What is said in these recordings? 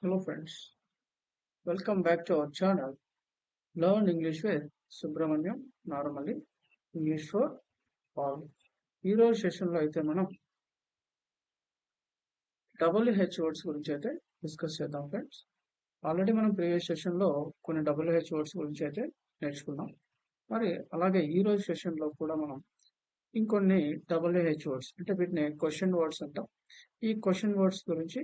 Hello friends, welcome back to our channel Learn English with Subramanyam Naramali English for All. ఈ రోజు సెషన్లో అయితే మనం WH వర్డ్స్ గురించి అయితే డిస్కస్ చేద్దాం ఫ్రెండ్స్. ఆల్రెడీ మనం ప్రీవియస్ సెషన్లో కొన్ని WH వర్డ్స్ గురించి అయితే నేర్చుకున్నాం. మరి అలాగే ఈ రోజు సెషన్లో కూడా మనం ఇంకొన్ని WH వర్డ్స్ అంటే వీటిని క్వశ్చన్ వర్డ్స్ అంటాం. ఈ క్వశ్చన్ వర్డ్స్ గురించి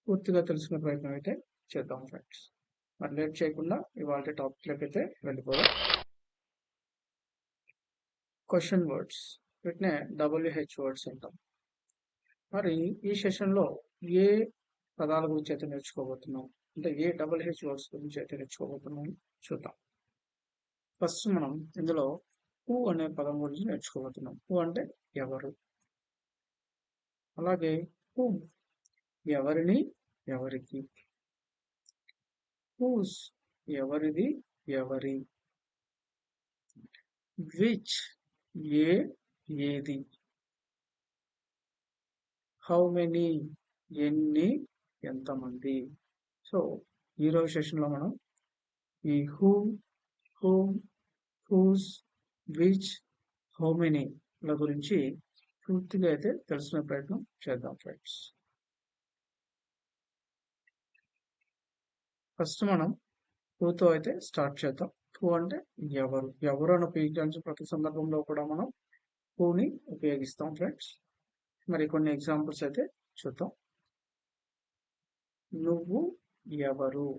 పూర్తిగా తెలుసుకునే ప్రయత్నం అయితే చేద్దాం ఫ్రెండ్స్. మరి లేట్ చేయకుండా ఇవాళ టాపిక్లోకి అయితే వెళ్ళిపోదాం. క్వశ్చన్ వర్డ్స్ వీటినే WH వర్డ్స్ అంటాం. మరి ఈ సెషన్లో ఏ పదాల గురించి అయితే నేర్చుకోబోతున్నాం అంటే ఏ WH వర్డ్స్ గురించి అయితే నేర్చుకోబోతున్నాం చూద్దాం. ఫస్ట్ మనం ఇందులో హూ అనే పదం గురించి నేర్చుకోబోతున్నాం. హూ అంటే ఎవరు, అలాగే హూ ఎవరిని ఎవరికి, హూస్ ఎవరిది ఎవరి, విచ్ ఏది, హౌ మెనీ ఎన్ని ఎంతమంది. సో ఈరోజు సెషన్లో మనం ఈ who, whom, whose, which, how many ల గురించి పూర్తిగా అయితే తెలుసుకునే ప్రయత్నం చేద్దాం ఫ్రెండ్స్. ఫస్ట్ మనం హూతో అయితే స్టార్ట్ చేద్దాం. హూ అంటే ఎవరు, ఎవరు అని ఉపయోగించాల్సిన ప్రతి సందర్భంలో కూడా మనం హూని ఉపయోగిస్తాం ఫ్రెండ్స్. మరి కొన్ని ఎగ్జాంపుల్స్ అయితే చూద్దాం. నువ్వు ఎవరు,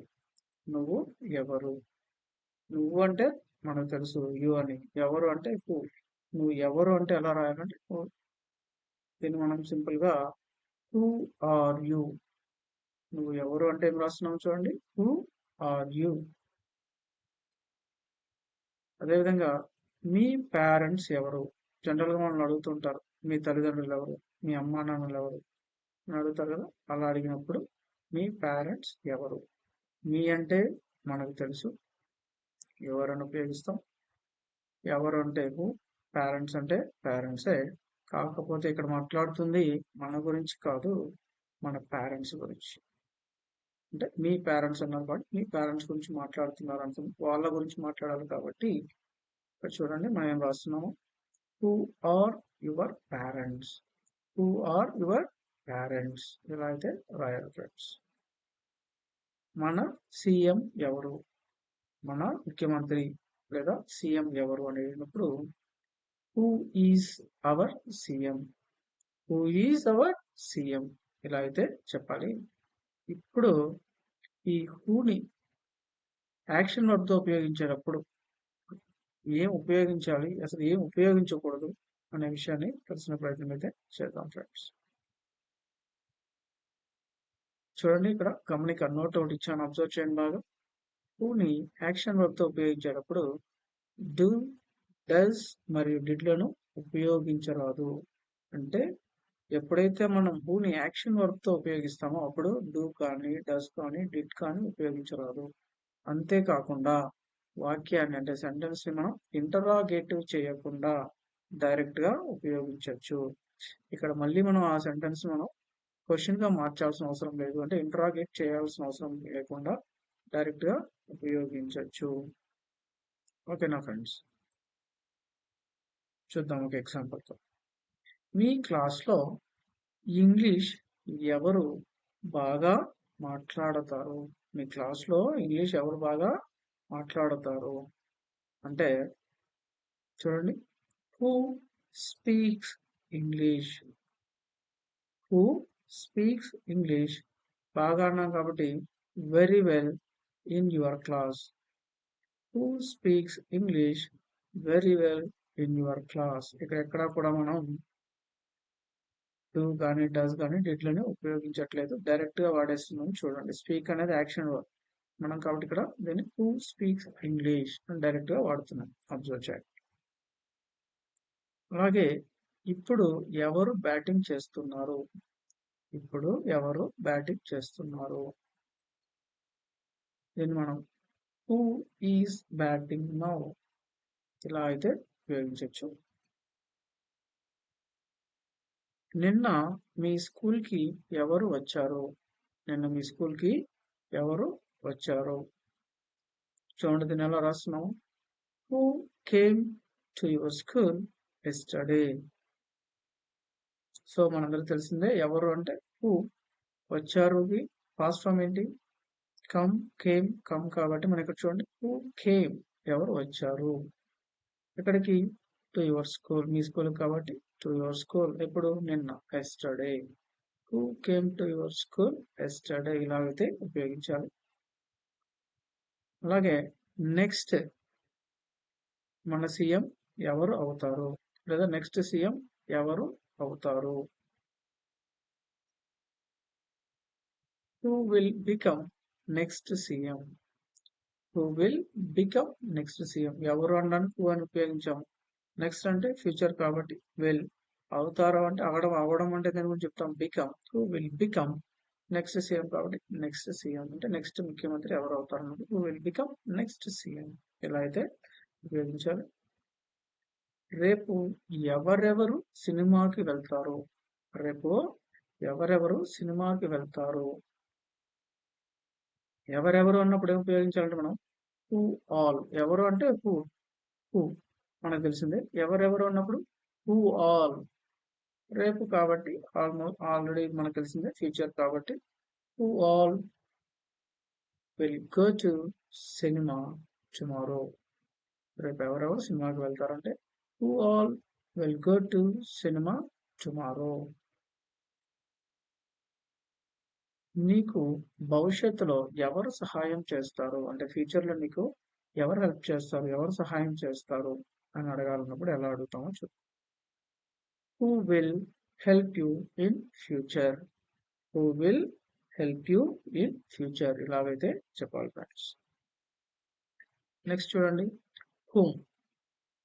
నువ్వు ఎవరు, నువ్వు అంటే మనకు తెలుసు యు అని, ఎవరు అంటే హూ. నువ్వు ఎవరు అంటే ఎలా రాయాలంటే దీన్ని మనం సింపుల్ గా హూ ఆర్ యు, నువ్వు ఎవరు అంటే ఏం రాస్తున్నాం చూడండి, హూ ఆర్ యు. అదేవిధంగా మీ పేరెంట్స్ ఎవరు, జనరల్ గా మనల్ని అడుగుతుంటారు మీ తల్లిదండ్రులు ఎవరు, మీ అమ్మా నాన్నలు ఎవరు అని అడుగుతారు కదా. అలా అడిగినప్పుడు మీ పేరెంట్స్ ఎవరు, మీ అంటే మనకు తెలుసు ఎవరని ఉపయోగిస్తాం, ఎవరు అంటే హూ, పేరెంట్స్ అంటే పేరెంట్సే. కాకపోతే ఇక్కడ మాట్లాడుతుంది మన గురించి కాదు, మన పేరెంట్స్ గురించి. అంటే మీ పేరెంట్స్ అన్నారు కాబట్టి మీ పేరెంట్స్ గురించి మాట్లాడుతున్నారు అంటే వాళ్ళ గురించి మాట్లాడాలి కాబట్టి ఇక్కడ చూడండి మనం ఏం రాస్తున్నాము, who are your parents, who are your parents ఇలా అయితే రాయాలి ఫ్రెండ్స్. మన సీఎం ఎవరు, మన ముఖ్యమంత్రి లేదా సీఎం ఎవరు అని అడిగినప్పుడు who is our CM, who is our CM ఇలా అయితే చెప్పాలి. ఇప్పుడు ఈ హూని యాక్షన్ వర్బ్ తో ఉపయోగించేటప్పుడు ఏం ఉపయోగించాలి, అసలు ఏం ఉపయోగించకూడదు అనే విషయాన్ని తెలిసిన ప్రయత్నం అయితే చేద్దాం ఫ్రెండ్స్. చూడండి ఇక్కడ గమనిక నోట్ ఒకటి ఇచ్చాను, అబ్జర్వ్ చేయండి బాగా. హూని యాక్షన్ వర్బ్ తో ఉపయోగించేటప్పుడు డూ, డస్ మరియు డిడ్ లను ఉపయోగించరాదు. అంటే ఎప్పుడైతే మనం హూని యాక్షన్ వర్బ్ తో ఉపయోగిస్తామో అప్పుడు డూ కానీ డస్ కానీ డిడ్ కానీ ఉపయోగించరాదు. అంతేకాకుండా వాక్యాన్ని అంటే సెంటెన్స్ ని మనం ఇంటరాగేటివ్ చేయకుండా డైరెక్ట్ గా ఉపయోగించవచ్చు. ఇక్కడ మళ్ళీ మనం ఆ సెంటెన్స్ మనం క్వశ్చన్ గా మార్చాల్సిన అవసరం లేదు, అంటే ఇంటరాగేట్ చేయాల్సిన అవసరం లేకుండా డైరెక్ట్ గా ఉపయోగించవచ్చు. ఓకేనా ఫ్రెండ్స్, చూద్దాం ఒక ఎగ్జాంపుల్ తో. మీ క్లాస్ లో ఇంగ్లీష్ ఎవరు బాగా మాట్లాడతారు, మీ క్లాస్ లో ఇంగ్లీష్ ఎవరు బాగా మాట్లాడతారు అంటే చూడండి, who speaks English, who speaks English బాగా అన్నాం కాబట్టి very well in your class, who speaks English very well in your class. ఇక్కడ ఎక్కడా కూడా మనం డూ కానీ డస్ కానీ డిడ్లని ఉపయోగించట్లేదు, డైరెక్ట్ గా వాడేస్తున్నాం. చూడండి స్పీక్ అనేది యాక్షన్ వర్బ్ మనం కాబట్టి ఇక్కడ దీన్ని హూ స్పీక్స్ ఇంగ్లీష్ అని డైరెక్ట్ గా వాడుతున్నాం, అబ్జర్వ్ చేయండి. అలాగే ఇప్పుడు ఎవరు బ్యాటింగ్ చేస్తున్నారు, ఇప్పుడు ఎవరు బ్యాటింగ్ చేస్తున్నారు దీన్ని మనం హూ ఈజ్ బ్యాటింగ్ నౌ ఇలా అయితే ఉపయోగించవచ్చు. నిన్న మీ స్కూల్ కి ఎవరు వచ్చారు, నిన్న మీ స్కూల్ కి ఎవరు వచ్చారు. చూడండి దీన్ని ఎలా రాస్తున్నాము. Who came to your school yesterday. So మనందరికి తెలిసిందే ఎవరు అంటే హూ. వచ్చారు పాస్ట్ ఫామ్ ఏంటి, కమ్, కేమ్, కమ్ కాబట్టి మనకి ఇక్కడ చూడండి హూ కేమ్ ఎవరు వచ్చారు. ఇక్కడికి to your school me school కాబట్టి టు యువర్ స్కూల్ ఎప్పుడు నిన్న yesterday. Who came to your school yesterday ఇలాగైతే ఉపయోగించాలి. అలాగే నెక్స్ట్ మన సీఎం ఎవరు అవుతారు లేదా నెక్స్ట్ సీఎం ఎవరు అవుతారు. Who will become next CM. Who will become next CM. ఎవరు అనడానికి హూ అని ఉపయోగించాము. నెక్స్ట్ అంటే ఫ్యూచర్ కాబట్టి విల్. అవుతారు అంటే అవడం అంటే దాని గురించి చెప్తాం become. Who will become next CM కాబట్టి నెక్స్ట్ సీఎం అంటే నెక్స్ట్ ముఖ్యమంత్రి ఎవరు అవుతారు అన్నది who will become next CM. ఇలా అయితే ఉపయోగించాలి. రేపు ఎవరెవరు సినిమాకి వెళ్తారు. రేపు ఎవరెవరు సినిమాకి వెళ్తారు. ఎవరెవరు అన్నప్పుడు ఏం ఉపయోగించాలంటే మనం హూ ఆల్. ఎవరు అంటే హూ. హూ మనకు తెలిసిందే. ఎవరెవరు అన్నప్పుడు హూ ఆల్. రేపు కాబట్టి ఆల్రెడీ మనకు తెలిసిందే ఫ్యూచర్ కాబట్టి who all will go to cinema tomorrow. రేపు ఎవరెవరు సినిమాకి వెళ్తారంటే who all will go to cinema tomorrow. నీకు భవిష్యత్తులో ఎవరు సహాయం చేస్తారు అంటే ఫ్యూచర్లో నీకు ఎవరు హెల్ప్ చేస్తారు, ఎవరు సహాయం చేస్తారు అని అడగాలన్నప్పుడు ఎలా అడుగుతామో చూద్దాం. Who will help you in future. Who will help you in future ఇలాగైతే చెప్పాలి ఫ్రెండ్స్. నెక్స్ట్ చూడండి హూమ్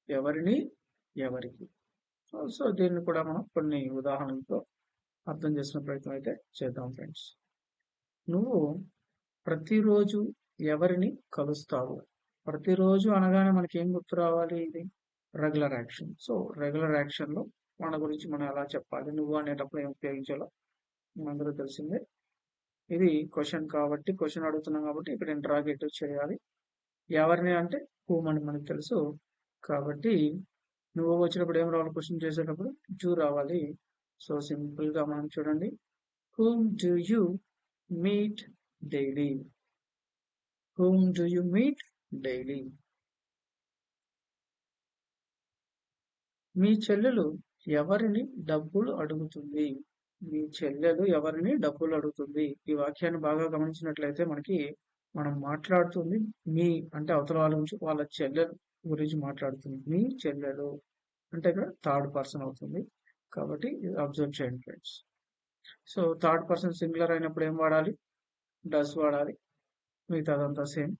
ఎవరిని ఎవరికి. సో దీన్ని కూడా మనం కొన్ని ఉదాహరణలతో అర్థం చేసిన ప్రయత్నం అయితే చేద్దాం ఫ్రెండ్స్. నువ్వు ప్రతిరోజు ఎవరిని కలుస్తావు. ప్రతిరోజు అనగానే మనకి ఏం గుర్తు రావాలి, ఇది regular action. So regular action లో మన గురించి మనం ఎలా చెప్పాలి, నువ్వు అనేటప్పుడు ఏం ఉపయోగించాలో మనందరూ తెలిసిందే. ఇది క్వశ్చన్ కాబట్టి క్వశ్చన్ అడుగుతున్నాం కాబట్టి ఇక్కడ ఇంటరాగేటివ్ చేయాలి. ఎవరిని అంటే హూమ్ అని మనకు తెలుసు కాబట్టి నువ్వు వచ్చినప్పుడు ఏం రావాలి, క్వశ్చన్ చేసేటప్పుడు జూ రావాలి. సో సింపుల్ గా మనం చూడండి whom do you meet daily. whom do you meet daily. మీ చెల్లెలు ఎవరిని డబ్బులు అడుగుతుంది. మీ చెల్లెలు ఎవరిని డబ్బులు అడుగుతుంది. ఈ వాక్యాన్ని బాగా గమనించినట్లయితే మనకి మనం మాట్లాడుతుంది మీ అంటే అవతల వాళ్ళ గురించి వాళ్ళ చెల్లెలు గురించి మాట్లాడుతుంది. మీ చెల్లెలు అంటే ఇక్కడ థర్డ్ పర్సన్ అవుతుంది కాబట్టి అబ్జర్వ్ చేయండి friends. So third person singular అయినప్పుడు ఏం వాడాలి, డస్ వాడాలి. మిగతాదంతా సేమ్.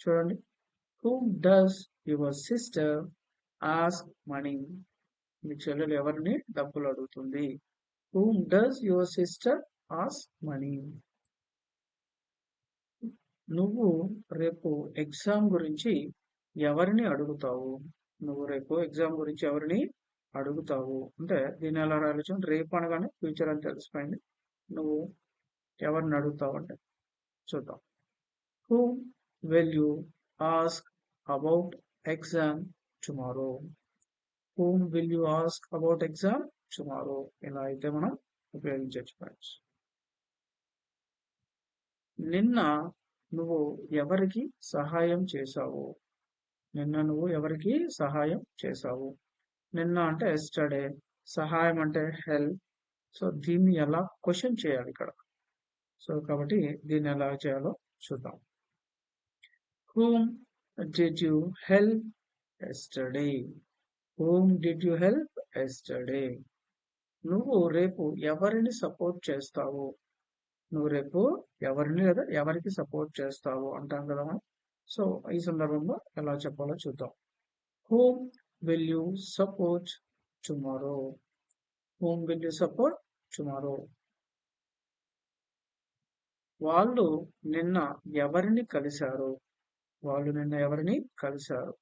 చూడండి whom does your sister ask money. మీ చెల్లెలు ఎవరిని డబ్బులు అడుగుతుంది. whom does your sister ask money. నువ్వు రేపు ఎగ్జామ్ గురించి ఎవరిని అడుగుతావు. నువ్వు రేపు ఎగ్జామ్ గురించి ఎవరిని అడుగుతావు అంటే దీని ఎలా రాయొచ్చు, రేపు అనగానే ఫ్యూచర్ అని తెలిసిపోయింది. నువ్వు ఎవరిని అడుగుతావు అంటే చూద్దాం. whom will you ask about exam tomorrow. whom will you ask about exam tomorrow ఇలా అయితే మనం ఉపయోగించవచ్చు ఫ్రెండ్స్. నిన్న నువ్వు ఎవరికి సహాయం చేశావు. నిన్న నువ్వు ఎవరికి సహాయం చేశావు. నిన్న అంటే ఎస్టర్డే, సహాయం అంటే హెల్ప్. సో దీన్ని ఎలా క్వశ్చన్ చేయాలి ఇక్కడ. సో కాబట్టి దీన్ని ఎలా చేయాలో చూద్దాం. whom did you help yesterday. whom did you help yesterday. నువ్వు రేపు ఎవరిని సపోర్ట్ చేస్తావు. నువ్వు రేపు ఎవరిని లేదా ఎవరికి సపోర్ట్ చేస్తావు అంటాం కదా మనం. సో ఈ సందర్భంలో ఎలా చెప్పాలో చూద్దాం. whom will you support tomorrow. whom will you support tomorrow. వాళ్ళు నిన్న ఎవరిని కలిశారు. వాళ్ళు నిన్న ఎవరిని కలిశారు.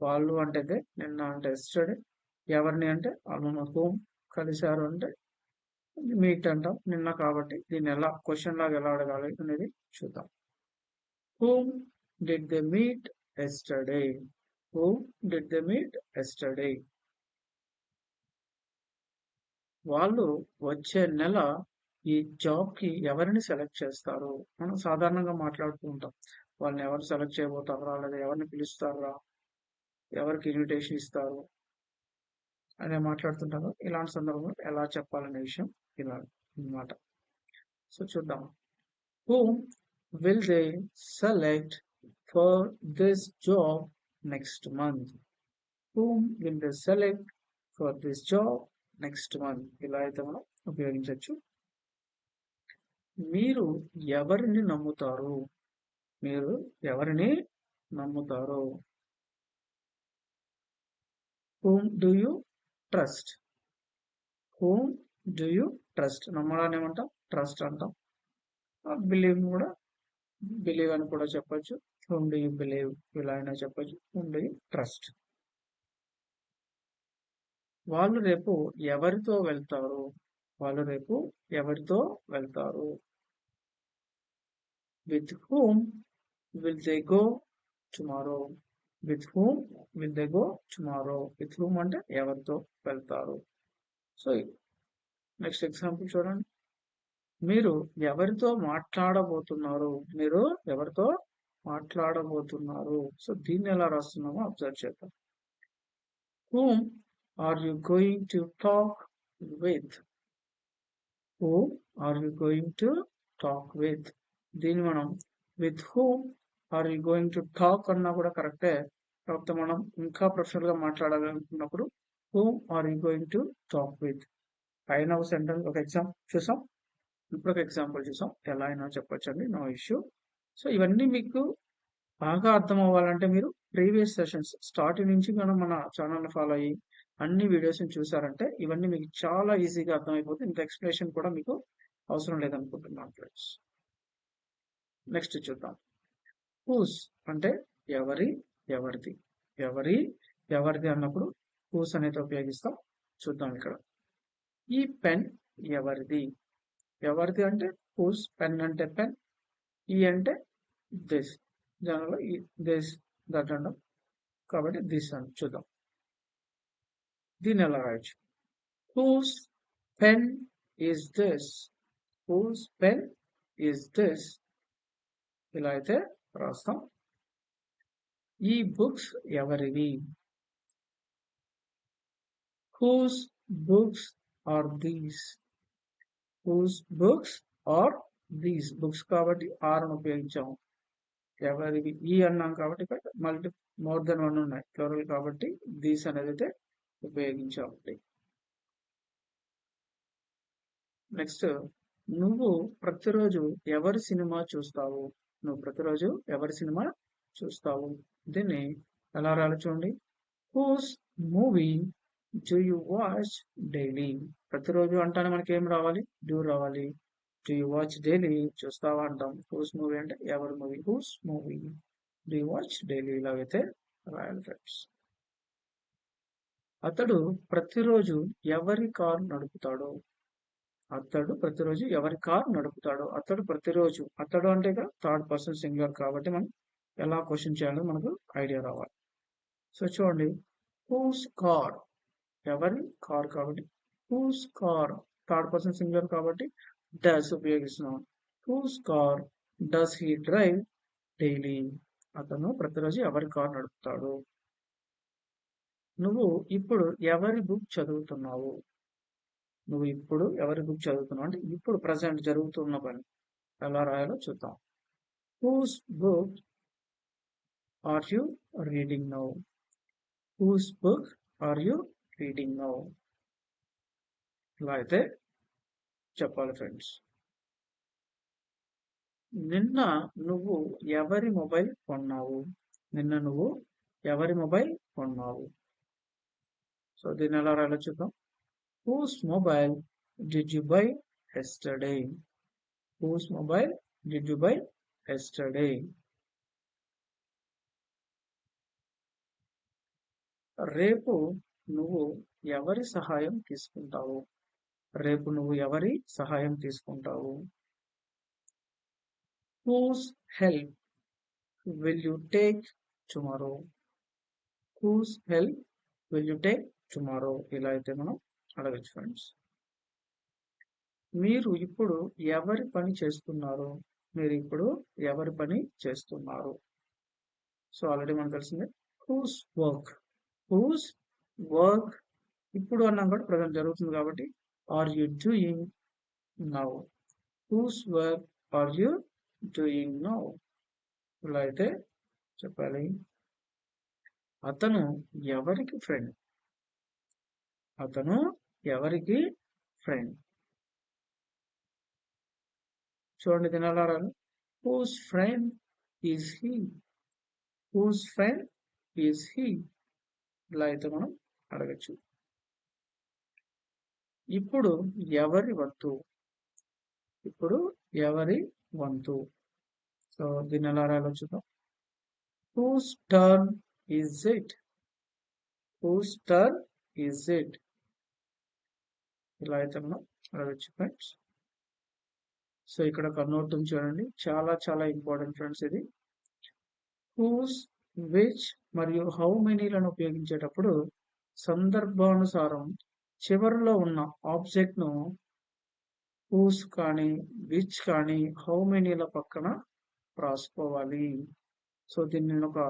వాళ్ళు అంటే నిన్న అంటే ఎస్టర్డే, ఎవరిని అంటే whom, కలిశారు అంటే మీట్ అంటాం నిన్న కాబట్టి దీన్ని ఎలా క్వశ్చన్ లాగా ఎలా అడగాలి అనేది చూద్దాం. Whom did they meet yesterday? Whom did they meet yesterday? వాళ్ళు వచ్చే నెల ఈ జాబ్ కి ఎవరిని సెలెక్ట్ చేస్తారు? మనం సాధారణంగా మాట్లాడుతూ ఉంటాం. వాళ్ళని ఎవరు సెలెక్ట్ చేయబోతారా, లేదా ఎవరిని పిలుస్తారా, ఎవరికి ఇన్విటేషన్ ఇస్తారు అనే మాట్లాడుతుంటారు. ఇలాంటి సందర్భంలో ఎలా చెప్పాలనే విషయం ఇలా అన్నమాట. సో చూద్దాం. Whom will they select for this job next month? Whom will they select for this job next month? ఇలా అయితే మనం ఉపయోగించవచ్చు. మీరు ఎవరిని నమ్ముతారు? మీరు ఎవరిని నమ్ముతారు? Whom do you trust? Whom do you trust? నమ్మడాన్ని ఏమంటాం? ట్రస్ట్ అంటాం. బిలీవ్ కూడా బిలీవ్ అని కూడా చెప్పొచ్చు. Whom do you believe? ఇలా అయినా చెప్పొచ్చు. Whom do you trust? వాళ్ళు రేపు ఎవరితో వెళ్తారు? వాళ్ళు రేపు ఎవరితో వెళ్తారు? With whom will they go tomorrow? With whom will they go tomorrow? With whom అంటే ఎవరితో వెళ్తారు? సో నెక్స్ట్ ఎగ్జాంపుల్ చూడండి. మీరు ఎవరితో మాట్లాడబోతున్నారు? మీరు ఎవరితో మాట్లాడబోతున్నారు? సో దీన్ని ఎలా రాస్తున్నామో అబ్జర్వ్ చేద్దాం. Whom are you going to talk with? Whom are you going to talk with? దీన్ని మనం with whom are you going to talk అన్నా కూడా కరెక్టే. కాకపోతే మనం ఇంకా ప్రొఫెషనల్ గా మాట్లాడాలనుకున్నప్పుడు whom are you going to talk with? పైన ఒక సెంటెన్స్ ఒక ఎగ్జాంపుల్ చూసాం, ఇప్పుడు ఒక ఎగ్జాంపుల్ చూసాం. ఎలా అయినా చెప్పొచ్చండి, నో ఇష్యూ. సో ఇవన్నీ మీకు బాగా అర్థం అవ్వాలంటే మీరు ప్రీవియస్ సెషన్స్ స్టార్టింగ్ నుంచి మనం మన ఛానల్ని ఫాలో అయ్యి అన్ని వీడియోస్ చూసారంటే ఇవన్నీ మీకు చాలా ఈజీగా అర్థమైపోతుంది. ఇంత ఎక్స్ప్లెనేషన్ కూడా మీకు అవసరం లేదనుకుంటున్నాను ఫ్రెండ్స్. నెక్స్ట్ చూద్దాం. హూస్ అంటే ఎవరి ఎవరిది. ఎవరిది అన్నప్పుడు హూస్ అనేది ఉపయోగిస్తాం. చూద్దాం ఇక్కడ. ఈ పెన్ ఎవరిది? ఎవరిది అంటే హూస్, పెన్ అంటే పెన్, ఈ అంటే దిస్, జనరల్ దిస్ దట్ అంటాం కాబట్టి దిస్ అని చూద్దాం. దీన్ని ఎలా రాయొచ్చు? Whose pen is this? Whose pen is this? ఇలా అయితే రాస్తాం. ఈ బుక్స్ ఎవరివి? Whose books are these? Whose books are these? Books కాబట్టి ఆర్ అని ఉపయోగించాము. ఎవరివి ఈ అన్నాం కాబట్టి ఇక్కడ మల్టీ మోర్ దెన్ వన్ ఉన్నాయి, ప్లూరల్ కాబట్టి దీస్ అనేది అయితే ఉపయోగించాము. నెక్స్ట్, నువ్వు ప్రతిరోజు ఎవరి సినిమా చూస్తావు? నువ్వు ప్రతిరోజు ఎవరి సినిమా చూస్తావు? దీన్ని ఎలా రాయాలి చూడండి. Whose movie do you watch daily? ప్రతిరోజు అంటానే మనకి ఏం రావాలి? డూ రావాలి. Do you watch daily? చూస్తావా అంటాం. హూస్ మూవీ అంటే ఎవరి మూవీ. Whose movie do you watch daily? ఇలాగైతే రాయాలి ఫ్రెండ్స్. అతడు ప్రతిరోజు ఎవరి కారు నడుపుతాడు? అతడు ప్రతిరోజు ఎవరి కార్ నడుపుతాడు? అతడు ప్రతిరోజు, అతడు అంటే ఇక్కడ థర్డ్ పర్సన్ సింగులర్ కాబట్టి మనం ఎలా క్వశ్చన్ చేయాలో మనకు ఐడియా రావాలి. సో చూడండి, హూస్ కార్ ఎవరి కార్ కాబట్టి whose car third person singular కాబట్టి డస్ ఉపయోగిస్తున్నాం. Whose car does he drive daily? అతను ప్రతిరోజు ఎవరి కార్ నడుపుతాడు? నువ్వు ఇప్పుడు ఎవరి బుక్ చదువుతున్నావు? నువ్వు ఇప్పుడు ఎవరి బుక్ చదువుతున్నావు అంటే ఇప్పుడు ప్రజెంట్ జరుగుతున్న పని ఎలా రాయాలో చూద్దాం. Whose book are you reading now? Whose book are you reading now? ఇలా అయితే చెప్పాలి ఫ్రెండ్స్. నిన్న నువ్వు ఎవరి మొబైల్ కొన్నావు? నిన్న నువ్వు ఎవరి మొబైల్ కొన్నావు? సో దీన్ని ఎలా రాయాలో చూద్దాం. Whose mobile did you buy yesterday? Whose mobile did you buy yesterday? రేపు నువ్వు ఎవరి సహాయం తీసుకుంటావు? రేపు నువ్వు ఎవరి సహాయం తీసుకుంటావు? Whose help will you take tomorrow? Whose help will you take tomorrow? ఇలా అయితే మనం అడగచ్చు ఫ్రెండ్స్. మీరు ఇప్పుడు ఎవరి పని చేస్తున్నారు? మీరు ఇప్పుడు ఎవరి పని చేస్తున్నారు? సో ఆల్రెడీ మనకు తెలిసిందే whose work. Whose work ఇప్పుడు అన్నాం కూడా ప్రజెంట్ జరుగుతుంది కాబట్టి are you doing now? Whose work are you doing now? ఇలా అయితే చెప్పాలి. అతను ఎవరికి ఫ్రెండ్? అతను ఎవరికి ఫ్రెండ్? చూడండి దీని ఎలా రాయాలి? Whose friend is he? Whose friend is he? ఇలా అయితే మనం అడగచ్చు. ఇప్పుడు ఎవరి వంతు? ఇప్పుడు ఎవరి వంతు? సో దీన్ని ఎలా రాయాలో చూద్దాం. Whose turn is it? Whose turn is it? ఇలా అయితే మనం అడగచ్చు ఫ్రెండ్స్. సో ఇక్కడ ఒక నోట్ ఉంది చూడండి, చాలా చాలా ఇంపార్టెంట్ ఫ్రెండ్స్ ఇది. హూస్, విచ్ మరియు హౌ మెనీలను ఉపయోగించేటప్పుడు సందర్భానుసారం చివరిలో ఉన్న ఆబ్జెక్ట్ ను హూస్ కానీ విచ్ కానీ హౌ మెనీల పక్కన రాసుకోవాలి. సో దీన్ని నేను ఒక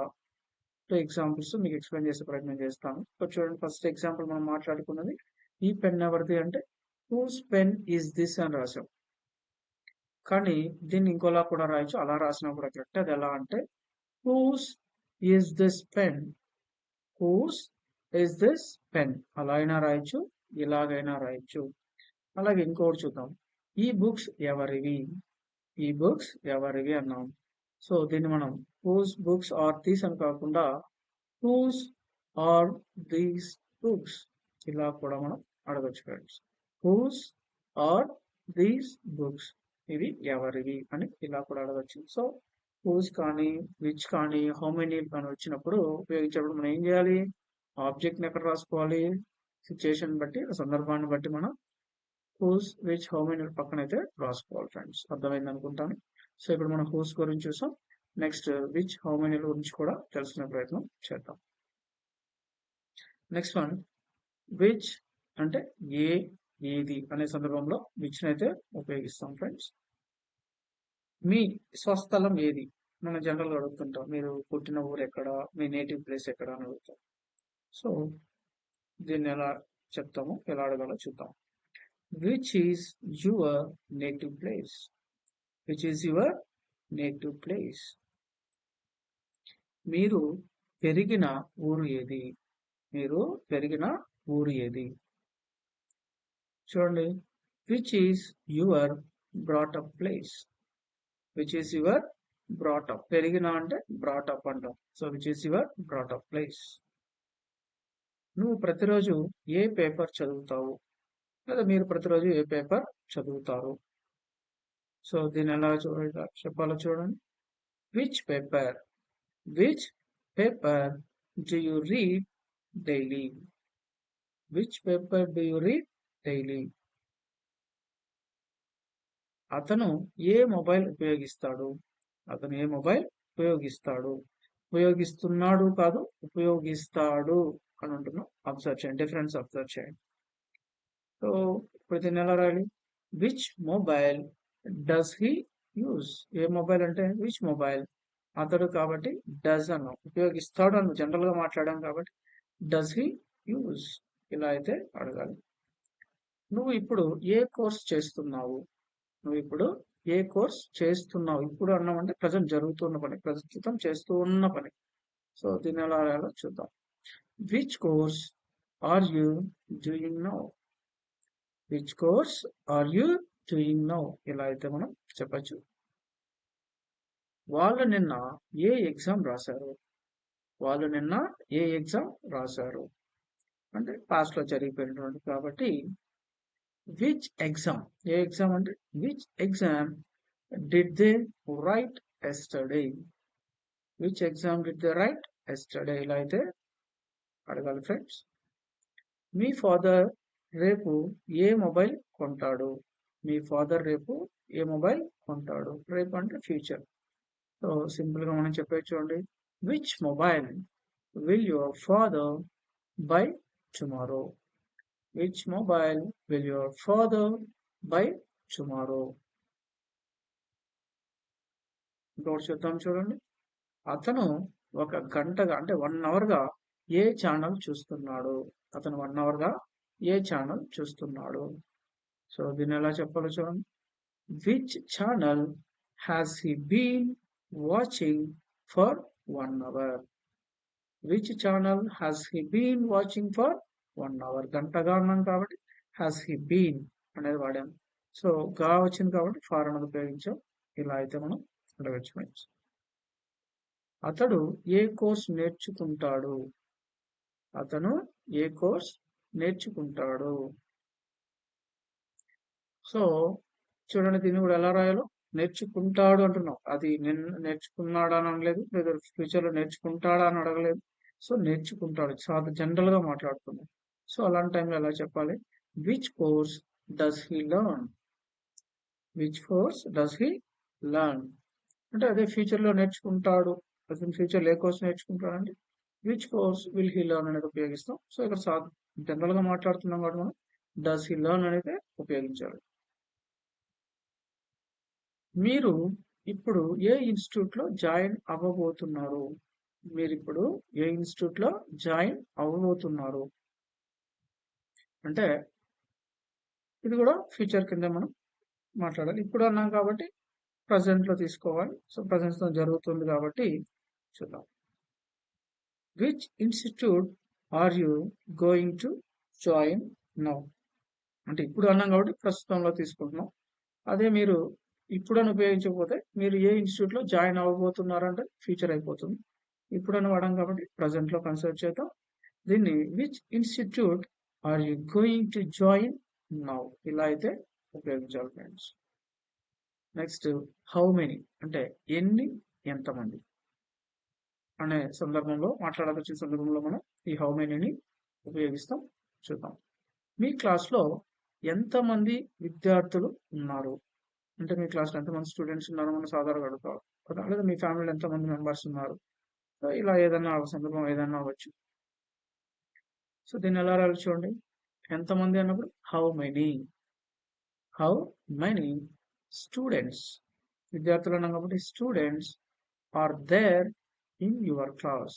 2 ఎగ్జాంపుల్స్ మీకు ఎక్స్ప్లెయిన్ చేసే ప్రయత్నం చేస్తాను. సో చూడండి, ఫస్ట్ ఎగ్జాంపుల్ మనం మాట్లాడుకున్నది ఈ పెన్ ఎవరిది అంటే హూస్ పెన్ ఈజ్ దిస్ అని రాసాం. కానీ దీన్ని ఇంకోలా కూడా రాయొచ్చు, అలా రాసినా కూడా కరెక్ట్. అది ఎలా అంటే whose is this pen? Whose is this pen? అలా అయినా రాయొచ్చు, ఇలాగైనా రాయొచ్చు. అలాగే ఇంకోటి చూద్దాం. ఈ బుక్స్ ఎవరివి? ఈ బుక్స్ ఎవరివి అన్నాం. సో దీన్ని మనం హూస్ బుక్స్ ఆర్ దీస్ అని కాకుండా హూస్ ఆర్ దీస్ బుక్స్ ఇలా కూడా మనం అడగచ్చు friends. Whose are these books, ఇవి ఎవరివి అని ఇలా కూడా అడగచ్చు. సో హూస్ కానీ విచ్ కానీ హౌ మెనీ కానీ వచ్చినప్పుడు ఉపయోగించేటప్పుడు మనం ఏం చేయాలి? ఆబ్జెక్ట్ని ఎక్కడ రాసుకోవాలి? సిచ్యుయేషన్ బట్టి, సందర్భాన్ని బట్టి మనం హూస్ విచ్ హౌ మెనీ పక్కన అయితే రాసుకోవాలి ఫ్రెండ్స్. అర్థమైంది అనుకుంటాను. సో ఇప్పుడు మనం హూస్ గురించి చూసాం. నెక్స్ట్ విచ్ హౌ మెనీ గురించి కూడా తెలుసుకునే ప్రయత్నం చేద్దాం. నెక్స్ట్ వన్, విచ్ అంటే ఏ, ఏది అనే సందర్భంలో విచ్ అయితే ఉపయోగిస్తాం ఫ్రెండ్స్. మీ స్వస్థలం ఏది? మనం జనరల్ గా అడుగుతుంటాం, మీరు పుట్టిన ఊరు ఎక్కడ, మీ నేటివ్ ప్లేస్ ఎక్కడ అని అడుగుతాం. సో దీన్ని ఎలా చెప్తాము, ఎలా అడగాలో చూద్దాం. Which is your native place? Which is your native place? మీరు పెరిగిన ఊరు ఏది? మీరు పెరిగిన ఊరు ఏది? చూడండి, which is your brought up place? Which is your brought up? పెరిగిన అంటే బ్రాటప్ అంటాం. So which is your brought up place? నువ్వు ప్రతిరోజు ఏ పేపర్ చదువుతావు? లేదా మీరు ప్రతిరోజు ఏ పేపర్ చదువుతారు? సో దీన్ని ఎలా చెప్పాలో చూడండి. Which paper? Which paper do you read daily? Which paper do you read daily? అతను ఏ మొబైల్ ఉపయోగిస్తాడు? అతను ఏ మొబైల్ ఉపయోగిస్తాడు? ఉపయోగిస్తున్నాడు కాదు, ఉపయోగిస్తాడు అని అంటున్నాం. అబ్జర్వ్ చేయండి, డిఫరెన్స్ అబ్జర్వ్ చేయండి. సో ఇప్పుడు దీన్ని ఎలా రాయాలి? Which mobile does he use? A mobile అంటే విచ్ మొబైల్, అతడు కాబట్టి డస్ అన్నాం. ఉపయోగిస్తాడు అని జనరల్ గా మాట్లాడాం కాబట్టి డస్ హీ యూజ్ ఇలా అయితే అడగాలి. నువ్వు ఇప్పుడు ఏ కోర్స్ చేస్తున్నావు? నువ్వు ఇప్పుడు ఏ కోర్స్ చేస్తున్నావు? ఇప్పుడు అన్నామంటే ప్రజెంట్ జరుగుతున్న పని, ప్రస్తుతం చేస్తూ ఉన్న పని. సో దీన్ని ఎలా రాయాలో చూద్దాం. Which course are you doing now? Which course are you doing now ఇలా అయితే మనం చెప్పచ్చు. వాళ్ళు నిన్న ఏ ఎగ్జామ్ రాశారు? వాళ్ళు నిన్న ఏ ఎగ్జామ్ రాశారు అంటే పాస్ట్ లో జరిగిపోయినటువంటి కాబట్టి విచ్ ఎగ్జామ్, ఏ ఎగ్జామ్ అంటే which exam did they right yesterday? Which exam did they right yesterday ఇలా అయితే అడగాలి ఫ్రెండ్స్. మీ ఫాదర్ రేపు ఏ మొబైల్ కొంటాడు. మీ ఫాదర్ రేపు ఏ మొబైల్ కొంటాడు. రేపు అంటే ఫ్యూచర్. సో సింపుల్గా మనం చెప్పేది చూడండి. Which mobile will your father buy tomorrow? Which mobile will your father buy tomorrow? ఇంకోటి చూద్దాం చూడండి. అతను ఒక గంటగా అంటే 1 అవర్గా ఏ ఛానల్ చూస్తున్నాడు. అతను 1 అవర్గా ఏ ఛానల్ చూస్తున్నాడు. సో దీన్ని ఎలా చెప్పాలో చూడండి. Which channel has he been watching for 1 hour? Which channel has he been watching for 1 hour? గంటగా ఉన్నాం కాబట్టి హ్యాస్ హీ బీన్ అనేది వాడాం. సో గా వచ్చింది కాబట్టి ఫార్ అనేది ఉపయోగించాం. ఇలా అయితే మనం అడగచ్చు. అతడు ఏ కోర్స్ నేర్చుకుంటాడు? అతను ఏ కోర్స్ నేర్చుకుంటాడు? సో చూడండి, దీన్ని కూడా ఎలా రాయాలో. నేర్చుకుంటాడు అంటున్నాం, అది నేర్చుకున్నాడా అని అనలేదు, లేదా ఫ్యూచర్ లో నేర్చుకుంటాడా అని అడగలేదు. సో నేర్చుకుంటాడు, చాలా జనరల్ గా మాట్లాడుతున్నాం. సో అలాంటి టైంలో ఎలా చెప్పాలి? Which course does he learn? Which course does he learn అంటే అదే ఫ్యూచర్ లో నేర్చుకుంటాడు. అతను ఫ్యూచర్ ఏ కోర్స్ నేర్చుకుంటాడంటే which course will he learn అనేది ఉపయోగిస్తాం. సో ఇక్కడ జనరల్ గా మాట్లాడుతున్నాం కాబట్టి మనం డస్ హీ లర్న్ అనేది ఉపయోగించాలి. మీరు ఇప్పుడు ఏ ఇన్స్టిట్యూట్ లో జాయిన్ అవ్వబోతున్నారు? మీరు ఇప్పుడు ఏ ఇన్స్టిట్యూట్ లో జాయిన్ అవ్వబోతున్నారు అంటే ఇది కూడా ఫ్యూచర్ కింద మనం మాట్లాడాలి. ఇప్పుడు అన్నాం కాబట్టి ప్రజెంట్ లో తీసుకోవాలి. సో ప్రజెంట్ లో జరుగుతుంది కాబట్టి చూద్దాం. Which institute or you going to join now? అంటే ఇప్పుడు అన్నాం కాబట్టి ప్రస్తుతంలో తీసుకుంటున్నాం. అదే మీరు ఇప్పుడు అని ఉపయోగించకపోతే మీరు ఏ ఇన్స్టిట్యూట్ లో జాయిన్ అవ్వబోతున్నారంటే ఫ్యూచర్ అయిపోతుంది. ఇప్పుడు అని వాడాం కాబట్టి ప్రజెంట్ లో కన్సిడర్ చేద్దాం. దీన్ని which institute or you going to join now ఇలా అయితే ఉపయోగించాలి ఫ్రెండ్స్. నెక్స్ట్ హౌ మెనీ అంటే ఎన్ని, ఎంతమంది అనే సందర్భంలో మాట్లాడాల్సిన సందర్భంలో మనం ఈ హౌ మెనీని ఉపయోగిస్తాం. చూద్దాం. మీ క్లాస్లో ఎంతమంది విద్యార్థులు ఉన్నారు? అంటే మీ క్లాస్లో ఎంతమంది స్టూడెంట్స్ ఉన్నారో మనం సాధారణంగా అడుగుతాం కదా, లేదా మీ ఫ్యామిలీలో ఎంతమంది మెంబర్స్ ఉన్నారు. సో ఇలా ఏదైనా సందర్భం ఏదైనా అవ్వచ్చు. సో దీన్ని ఎలా రాయాలి చూడండి. ఎంతమంది అన్నప్పుడు how many. How many students, విద్యార్థులు అన్నాం కాబట్టి students are there in your class.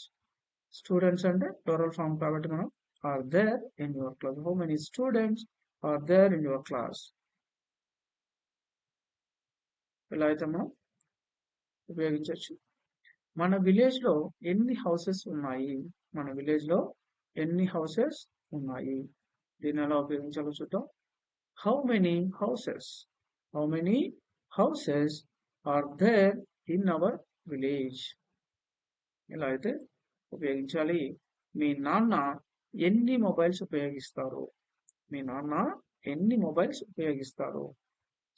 Students అంటే ప్లూరల్ ఫామ్ కాబట్టి మనం are there in your class. How many students are there in your class. ఇలా అయితే మనం ఉపయోగించవచ్చు. మన విలేజ్ లో ఎన్ని హౌసెస్ ఉన్నాయి? మన విలేజ్ లో ఎన్ని హౌసెస్ ఉన్నాయి? దీన్ని ఎలా ఉపయోగించాలో చూద్దాం. How many houses. How many houses are there in our village. ఇలా అయితే ఉపయోగించాలి. మీ నాన్న ఎన్ని మొబైల్స్ ఉపయోగిస్తారు? మీ నాన్న ఎన్ని మొబైల్స్ ఉపయోగిస్తారు?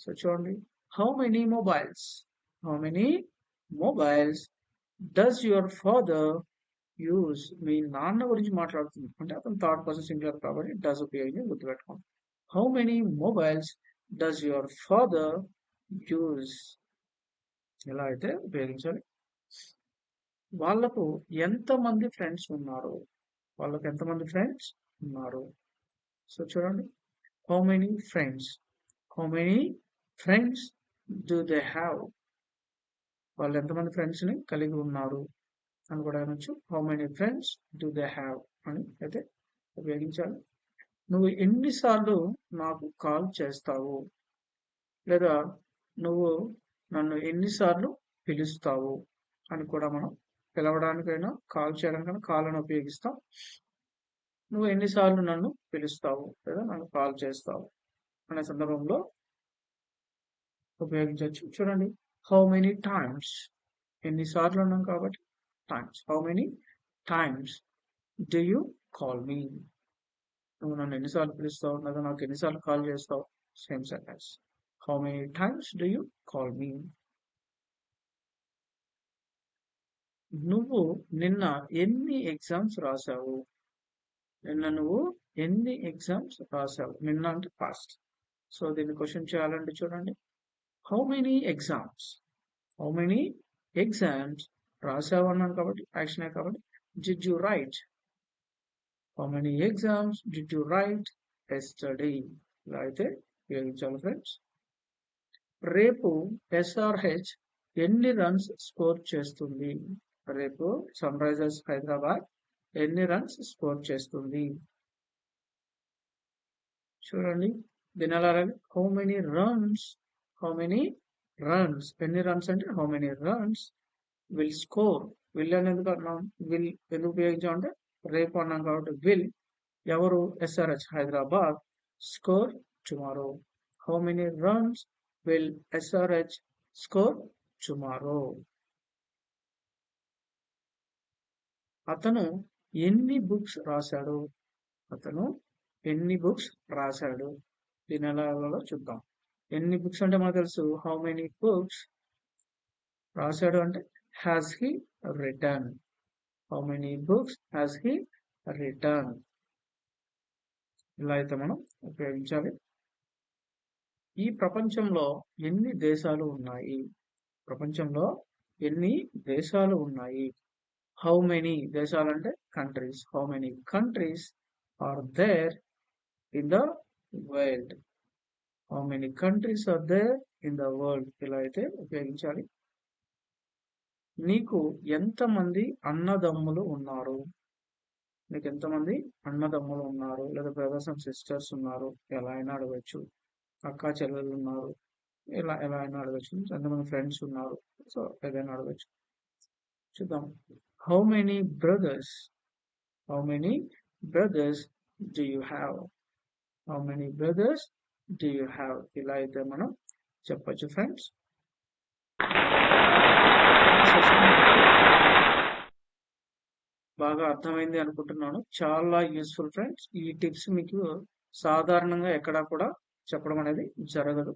సో చూడండి, how many mobiles. How many mobiles does your father use? మీ నాన్న గురించి మాట్లాడుతుంది అంటే అతను థర్డ్ పర్సన్ సింగులర్ కాబట్టి డస్ ఉపయోగించి గుర్తుపెట్టుకోండి. How many mobiles does your father use? ఇలా అయితే ఉపయోగించాలి. వాళ్ళకు ఎంతమంది ఫ్రెండ్స్ ఉన్నారు? వాళ్ళకు ఎంతమంది ఫ్రెండ్స్ ఉన్నారు? సో చూడండి, how many friends. How many friends do they have? వాళ్ళు ఎంతమంది ఫ్రెండ్స్ ని కలిగి ఉన్నారు అని కూడా అనొచ్చు. How many friends do they have అని అయితే ఉపయోగించాలి. నువ్వు ఎన్నిసార్లు నాకు కాల్ చేస్తావు? లేదా నువ్వు నన్ను ఎన్నిసార్లు పిలుస్తావు అని కూడా మనం పిలవడానికైనా కాల్ చేయడానికైనా కాల్ అని ఉపయోగిస్తాం. నువ్వు ఎన్నిసార్లు నన్ను పిలుస్తావు లేదా నన్ను కాల్ చేస్తావు అనే సందర్భంలో ఉపయోగించవచ్చు. చూడండి, హౌ మెనీ టైమ్స్. ఎన్నిసార్లు అన్నాం కాబట్టి times. How many times do you call me? నువ్వు నన్ను ఎన్నిసార్లు పిలుస్తావు లేదా నాకు ఎన్నిసార్లు కాల్ చేస్తావు? Same sentence. How many times do you call me? నువ్వు నిన్న ఎన్ని ఎగ్జామ్స్ రాసావు? నిన్న నువ్వు ఎన్ని ఎగ్జామ్స్ రాసావు? నిన్న అంటే పాస్ట్. సో దీన్ని క్వశ్చన్ చేయాలంటే చూడండి, హౌ మెనీ ఎగ్జామ్స్ రాసావు అన్నాను కాబట్టి యాక్షన్ కాబట్టి did you right, how many exams did you right yesterday. ఇలా అయితే ఉపయోగించాలి ఫ్రెండ్స్. రేపు SRH ఎన్ని రన్స్ స్కోర్ చేస్తుంది, రేపు సన్ రైజర్స్ హైదరాబాద్ ఎన్ని రన్స్ స్కోర్ చేస్తుంది. చూడండి దీని ఎలా హౌ మెనీ రన్స్ ఎన్ని రన్స్ అంటే how many runs will score. Will అని ఎందుకు అన్నాం, విల్ ఎందుకు ఉపయోగించాం అంటే రేపు అన్నాం కాబట్టి విల్ ఎవరు SRH Hyderabad score tomorrow. How many runs will SRH score tomorrow. అతను ఎన్ని బుక్స్ రాశాడు, దీని ఎలా చూద్దాం. ఎన్ని బుక్స్ అంటే మనకు తెలుసు, హౌ మెనీ బుక్స్. రాశాడు అంటే has he return, how many books has he return. ఇలా అయితే మనం ఉపయోగించాలి. ఈ ప్రపంచంలో ఎన్ని దేశాలు ఉన్నాయి, హౌ మెనీ దేశాలు అంటే countries, how many countries are there in the world, how many countries are there in the world. ఇలా అయితే ఉపయోగించాలి. నీకు ఎంతమంది అన్నదమ్ములు ఉన్నారు, లేదా బ్రదర్స్ అండ్ సిస్టర్స్ ఉన్నారు, ఎలా అయినా అడగచ్చు. అక్క చెల్లెలు ఉన్నారు, ఎలా అయినా అడగచ్చు. ఎంతమంది ఫ్రెండ్స్ ఉన్నారు, సో ఏదైనా అడగచ్చు. చూద్దాం, how many brothers do you have, ఇలా అయితే మనం చెప్పచ్చు ఫ్రెండ్స్. బాగా అర్థమైంది అనుకుంటున్నాను. చాలా యూస్ఫుల్ ఫ్రెండ్స్. ఈ టిప్స్ మీకు సాధారణంగా ఎక్కడా కూడా చెప్పడం అనేది జరగదు.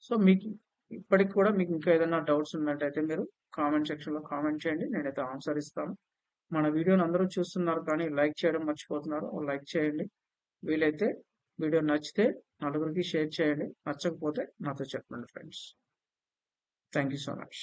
సో మీకు ఇప్పటికి కూడా మీకు ఇంకా ఏదైనా డౌట్స్ ఉన్నట్టయితే మీరు కామెంట్ సెక్షన్ లో కామెంట్ చేయండి, నేనైతే ఆన్సర్ ఇస్తాను. మన వీడియోని అందరూ చూస్తున్నారు కానీ లైక్ చేయడం మర్చిపోతున్నారు, లైక్ చేయండి. వీలైతే వీడియో నచ్చితే నలుగురికి షేర్ చేయండి, నచ్చకపోతే నాతో చెప్పండి friends. Thank you so much.